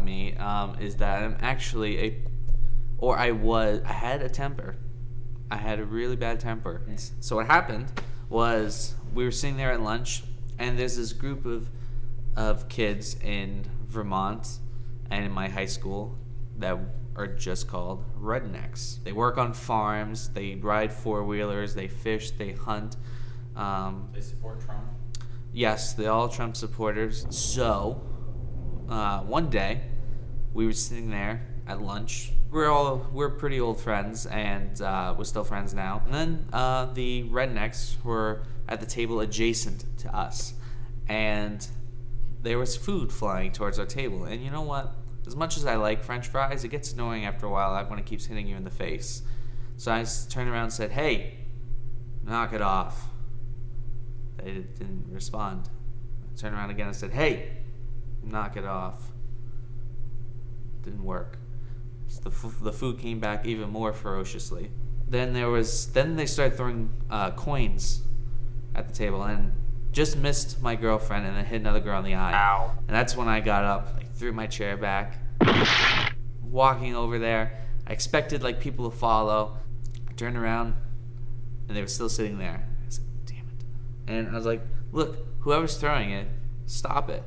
about me is that I'm actually I had a temper. I had a really bad temper. So what happened was we were sitting there at lunch, and there's this group of kids in Vermont and in my high school that are just called rednecks. They work on farms, they ride four-wheelers, they fish, they hunt. They support Trump. Yes, they're all Trump supporters. So, one day, we were sitting there at lunch. We're pretty old friends, and we're still friends now. And then the rednecks were at the table adjacent to us, and there was food flying towards our table. And you know what? As much as I like French fries, it gets annoying after a while when it keeps hitting you in the face. So I turned around and said, "Hey, knock it off." They didn't respond. I turned around again and said, "Hey, knock it off." Didn't work. So the food came back even more ferociously. Then they started throwing coins at the table and just missed my girlfriend and then hit another girl in the eye. Ow. And that's when I got up, threw my chair back, walking over there. I expected people to follow. I turned around and they were still sitting there. I said, "Damn it." And I was like, "Look, whoever's throwing it, stop it.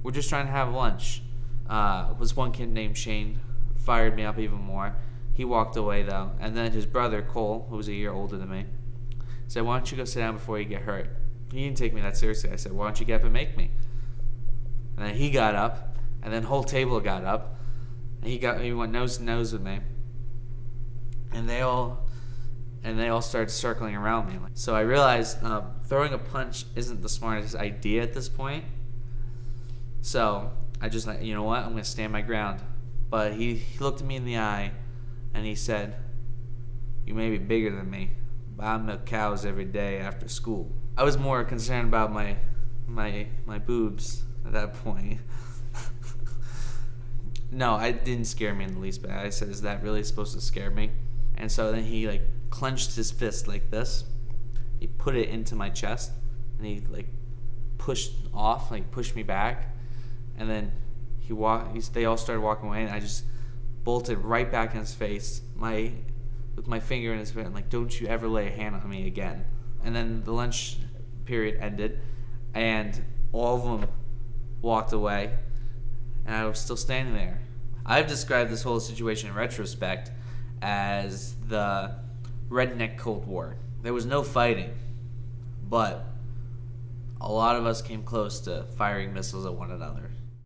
We're just trying to have lunch." Was one kid named Shane, fired me up even more. He walked away though, and then his brother Cole, who was a year older than me, said, "Why don't you go sit down before you get hurt?" He didn't take me that seriously. I said, "Why don't you get up and make me?" And then he got up, and then the whole table got up, and he went nose to nose with me, and they all started circling around me. So I realized throwing a punch isn't the smartest idea at this point. So I just you know what? I'm gonna stand my ground. But he looked at me in the eye, and he said, "You may be bigger than me, but I milk cows every day after school." I was more concerned about my boobs at that point. No, it didn't scare me in the least bit. I said, "Is that really supposed to scare me?" And so then he clenched his fist like this. He put it into my chest, and he pushed me back, and then they all started walking away, and I just bolted right back in his face, with my finger in his face. I'm like, "Don't you ever lay a hand on me again." And then the lunch period ended, and all of them walked away, and I was still standing there. I've described this whole situation in retrospect as the redneck Cold War. There was no fighting, but a lot of us came close to firing missiles at one another.